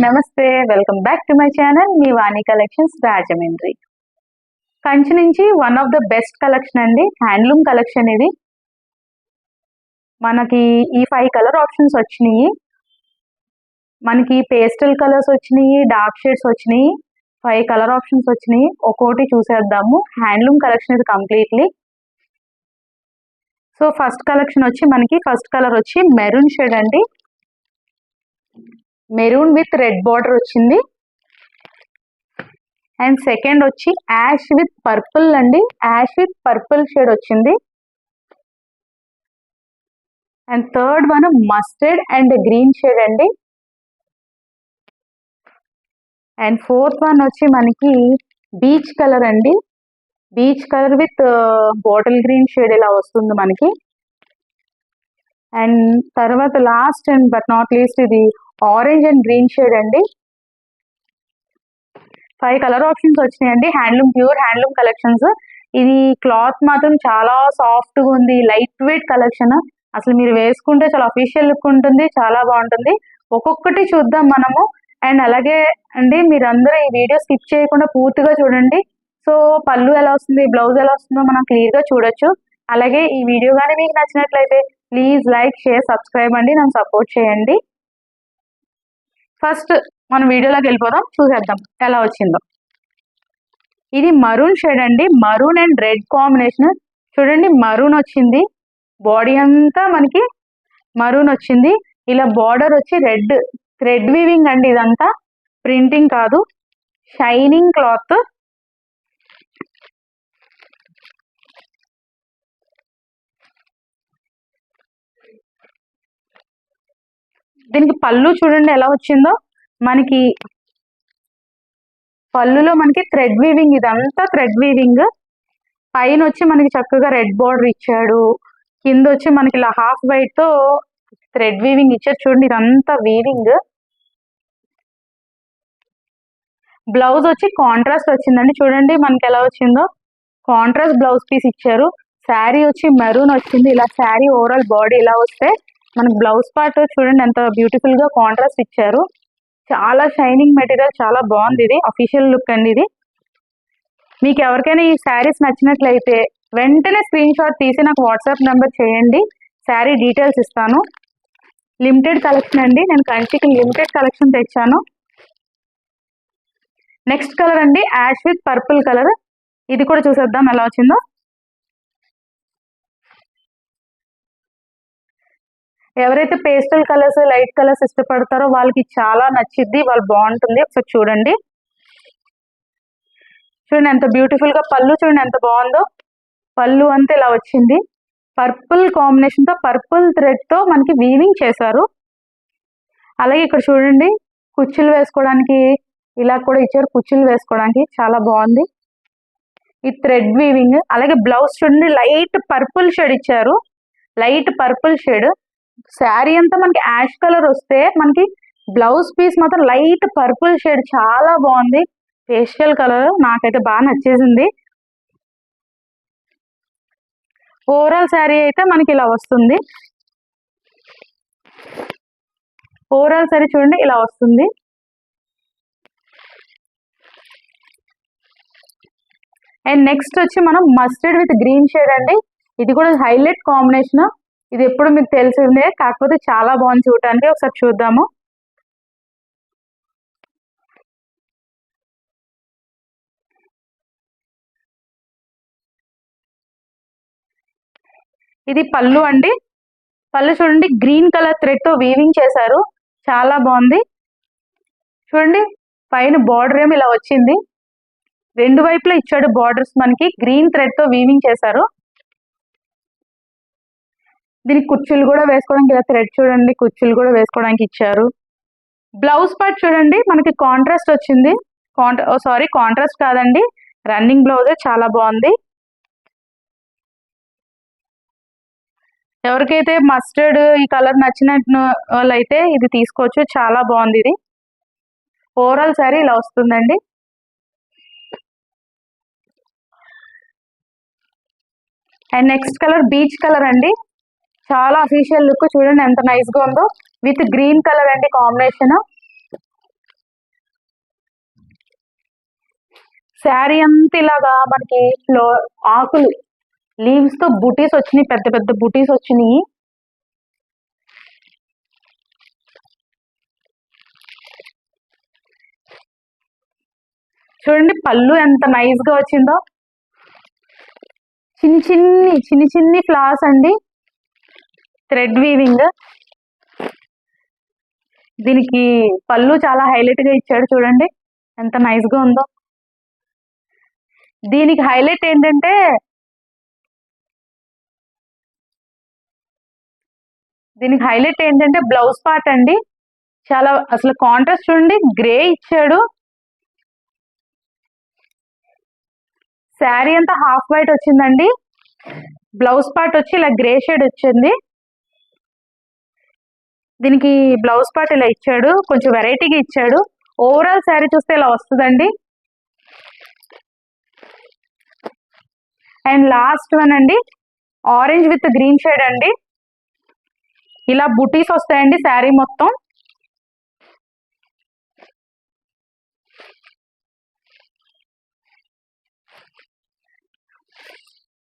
నమస్తే, welcome back to my channel మీ Vani collections Rajahmundry. Kanchi నుంచి one of the best collection అండి, హ్యాండ్లూమ్ కలెక్షన్ ఇది. మనకి ఈ 5 కలర్ ఆప్షన్స్ వచ్చినాయి. మనకి పేస్టల్ కలర్స్ వచ్చినాయి, డార్క్ షేడ్స్ వచ్చినాయి, 5 కలర్ ఆప్షన్స్ వచ్చినాయి. ఒక్కోటి చూసేద్దాము. హ్యాండ్లూమ్ కలెక్షన్ ఇది కంప్లీట్లీ. సో ఫస్ట్ కలెక్షన్ వచ్చి మనకి ఫస్ట్ కలర్ వచ్చి మెరూన్ షేడ్ అండి. మెరూన్ విత్ రెడ్ బార్డర్ వచ్చింది. అండ్ సెకండ్ వచ్చి యాష్ విత్ పర్పుల్ అండి, యాష్ విత్ పర్పుల్ షేడ్ వచ్చింది. And third one mustard and green shade అండి. అండ్ ఫోర్త్ వన్ వచ్చి మనకి బీచ్ కలర్ అండి, beach colour with bottle green shade ఇలా వస్తుంది మనకి. అండ్ తర్వాత last and but not least ఇది ఆరెంజ్ అండ్ గ్రీన్ షేడ్ అండి. 5 కలర్ ఆప్షన్స్ వచ్చినాయండి. Handloom, pure handloom collections. ఇది క్లాత్ మాత్రం చాలా సాఫ్ట్ గా ఉంది, లైట్ వెయిట్ కలెక్షన్. అసలు మీరు వేసుకుంటే చాలా అఫీషియల్ లుక్ ఉంటుంది, చాలా బాగుంటుంది. ఒక్కొక్కటి చూద్దాం మనము. అండ్ అలాగే అండి, మీరందరూ ఈ వీడియో స్కిప్ చేయకుండా పూర్తిగా చూడండి. సో పళ్ళు ఎలా వస్తుంది, బ్లౌజ్ ఎలా వస్తుందో మనం క్లియర్ గా చూడొచ్చు. అలాగే ఈ వీడియో కానీ మీకు నచ్చినట్లయితే ప్లీజ్ లైక్, షేర్, సబ్స్క్రైబ్ అండి, నన్ను సపోర్ట్ చేయండి. ఫస్ట్ మనం వీడియోలోకి వెళ్ళిపోదాం, చూసేద్దాం ఎలా వచ్చిందో. ఇది మరూన్ షేడ్ అండి, మరూన్ అండ్ రెడ్ కాంబినేషన్. చూడండి, మరూన్ వచ్చింది, బాడీ అంతా మనకి మరూన్ వచ్చింది. ఇలా బార్డర్ వచ్చి రెడ్, థ్రెడ్ వీవింగ్ అండి, ఇదంతా ప్రింటింగ్ కాదు, షైనింగ్ క్లాత్. దీనికి పళ్ళు చూడండి ఎలా వచ్చిందో. మనకి పళ్ళులో మనకి థ్రెడ్ వీవింగ్, ఇదంతా థ్రెడ్ వీవింగ్. పైన వచ్చి మనకి చక్కగా రెడ్ బార్డర్ ఇచ్చాడు, కింద వచ్చి మనకి ఇలా హాఫ్ వైట్ తో థ్రెడ్ వీవింగ్ ఇచ్చారు. చూడండి, ఇదంతా వీవింగ్. బ్లౌజ్ వచ్చి కాంట్రాస్ట్ వచ్చిందండి. చూడండి మనకి ఎలా వచ్చిందో, కాంట్రాస్ట్ బ్లౌజ్ పీస్ ఇచ్చారు. శారీ వచ్చి మెరూన్ వచ్చింది. ఇలా శారీ ఓవరాల్ బాడీ ఇలా వస్తే మనకి బ్లౌజ్ పార్ట్ చూడండి ఎంత బ్యూటిఫుల్ గా కాంట్రాస్ట్ ఇచ్చారు. చాలా షైనింగ్ మెటీరియల్, చాలా బాగుంది. ఇది అఫీషియల్ లుక్ అండి. ఇది మీకు ఎవరికైనా ఈ శారీస్ నచ్చినట్లయితే వెంటనే స్క్రీన్ షాట్ తీసి నాకు వాట్సాప్ నెంబర్ చేయండి, శారీ డీటెయిల్స్ ఇస్తాను. లిమిటెడ్ కలెక్షన్ అండి, నేను కంచికి లిమిటెడ్ కలెక్షన్ తెచ్చాను. నెక్స్ట్ కలర్ అండి యాష్ విత్ పర్పుల్ కలర్. ఇది కూడా చూసేద్దాం ఎలా వచ్చిందో. ఎవరైతే పేస్టల్ కలర్స్, లైట్ కలర్స్ ఇష్టపడతారో వాళ్ళకి చాలా నచ్చిద్ది, వాళ్ళు బాగుంటుంది. ఒకసారి చూడండి, చూడండి ఎంత బ్యూటిఫుల్ గా పళ్ళు చూడండి ఎంత బాగుందో. పళ్ళు అంతా ఇలా వచ్చింది, పర్పుల్ కాంబినేషన్ తో, పర్పుల్ థ్రెడ్ తో మనకి వీవింగ్ చేశారు. అలాగే ఇక్కడ చూడండి, కుచ్చులు వేసుకోవడానికి ఇలా కూడా ఇచ్చారు, కుచ్చులు వేసుకోవడానికి చాలా బాగుంది ఈ థ్రెడ్ వీవింగ్. అలాగే బ్లౌజ్ చూడండి, లైట్ పర్పుల్ షేడ్ ఇచ్చారు, లైట్ పర్పుల్ షేడ్. శారీ అంతా మనకి యాష్ కలర్ వస్తే మనకి బ్లౌజ్ పీస్ మాత్రం లైట్ పర్పుల్ షేడ్, చాలా బాగుంది. పేస్టల్ కలర్ నాకైతే బాగా నచ్చేసింది. ఓవరాల్ శారీ అయితే మనకి ఇలా వస్తుంది. ఓవరాల్ శారీ చూడండి ఇలా వస్తుంది. అండ్ నెక్స్ట్ వచ్చి మనం మస్టర్డ్ విత్ గ్రీన్ షేడ్ అండి. ఇది కూడా హైలైట్ కాంబినేషన్. ఇది ఎప్పుడు మీకు తెలిసిందే, కాకపోతే చాలా బాగుంది చూడటానికి. ఒకసారి చూద్దాము. ఇది పళ్ళు అండి. పళ్ళు చూడండి, గ్రీన్ కలర్ థ్రెడ్ తో వీవింగ్ చేశారు, చాలా బాగుంది. చూడండి, పైన బార్డర్ ఏమో ఇలా వచ్చింది, రెండు వైపులా ఇచ్చాడు బార్డర్స్, మనకి గ్రీన్ థ్రెడ్ తో వీవింగ్ చేశారు. దీనికి కుచ్చులు కూడా వేసుకోవడానికి ఇలా థ్రెడ్ చూడండి, కుచ్చులు కూడా వేసుకోవడానికి ఇచ్చారు. బ్లౌజ్ పార్ట్ చూడండి మనకి కాంట్రాస్ట్ వచ్చింది, కాంట్రాస్ట్ కాదండి, రన్నింగ్ బ్లౌజే, చాలా బాగుంది. ఎవరికైతే మస్టర్డ్ ఈ కలర్ నచ్చిన వాళ్ళైతే ఇది తీసుకోవచ్చు, చాలా బాగుంది ఇది. ఓవరాల్ శారీ ఇలా వస్తుందండి. And next colour beach colour అండి, చాలా అఫీషియల్ లుక్ చూడండి ఎంత నైస్ గా ఉందో. విత్ గ్రీన్ కలర్ అండి కాంబినేషన్. శారీ అంతా ఇలాగా మనకి ఆకులు లీవ్స్ తో బుటీస్ వచ్చినాయి, పెద్ద పెద్ద బుటీస్ వచ్చినాయి. చూడండి పళ్ళు ఎంత నైస్ గా వచ్చిందో. చిన్ని చిన్ని ఫ్లవర్స్ అండి, థ్రెడ్ వీవింగ్. దీనికి పళ్ళు చాలా హైలైట్ గా ఇచ్చాడు, చూడండి ఎంత నైస్ గా ఉందో. దీనికి హైలైట్ ఏంటంటే బ్లౌజ్ పార్ట్ అండి. చాలా అసలు కాంట్రాస్ట్ చూడండి, గ్రే ఇచ్చాడు. శారీ అంతా హాఫ్ వైట్ వచ్చిందండి, బ్లౌజ్ పార్ట్ వచ్చి ఇలా గ్రే షేడ్ వచ్చింది. దీనికి బ్లౌజ్ పార్ట్ ఇలా ఇచ్చాడు, కొంచెం వెరైటీగా ఇచ్చాడు. ఓవరాల్ శారీ చూస్తే ఇలా వస్తుందండి. అండ్ లాస్ట్ వన్ అండి, ఆరెంజ్ విత్ గ్రీన్ షేడ్ అండి. ఇలా బుటీస్ వస్తాయండి శారీ మొత్తం.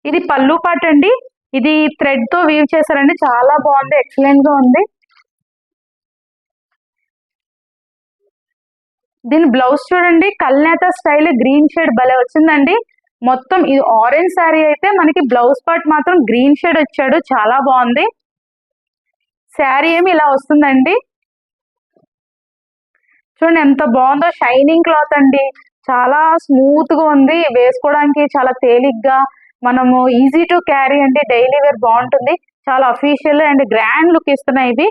ఇది పళ్ళు పార్ట్ అండి, ఇది థ్రెడ్ తో వీవ్ చేశారండి, చాలా బాగుంది, ఎక్సలెంట్ గా ఉంది. దీని బ్లౌజ్ చూడండి, కల్నేత స్టైల్ గ్రీన్ షేడ్ భలే వచ్చిందండి. మొత్తం ఇది ఆరెంజ్ శారీ అయితే మనకి బ్లౌజ్ పార్ట్ మాత్రం గ్రీన్ షేడ్ వచ్చాడు, చాలా బాగుంది. శారీ ఏమి ఇలా వస్తుందండి, చూడండి ఎంత బాగుందో. షైనింగ్ క్లాత్ అండి, చాలా స్మూత్ గా ఉంది, వేసుకోవడానికి చాలా తేలిగ్గా, మనము ఈజీ టు క్యారీ అండి, డైలీ వేర్ బాగుంటుంది. చాలా అఫీషియల్ అండ్ గ్రాండ్ లుక్ ఇస్తున్నాయి ఇవి.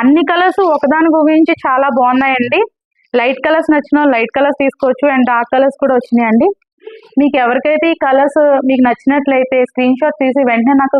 అన్ని కలర్స్ ఒకదాని గురించి చాలా బాగున్నాయండి. లైట్ కలర్స్ నచ్చిన లైట్ కలర్స్ తీసుకోవచ్చు, అండ్ డార్క్ కలర్స్ కూడా వచ్చినాయండి. మీకు ఎవరికైతే ఈ కలర్స్ మీకు నచ్చినట్లయితే స్క్రీన్ షాట్ తీసి వెంటనే నాకు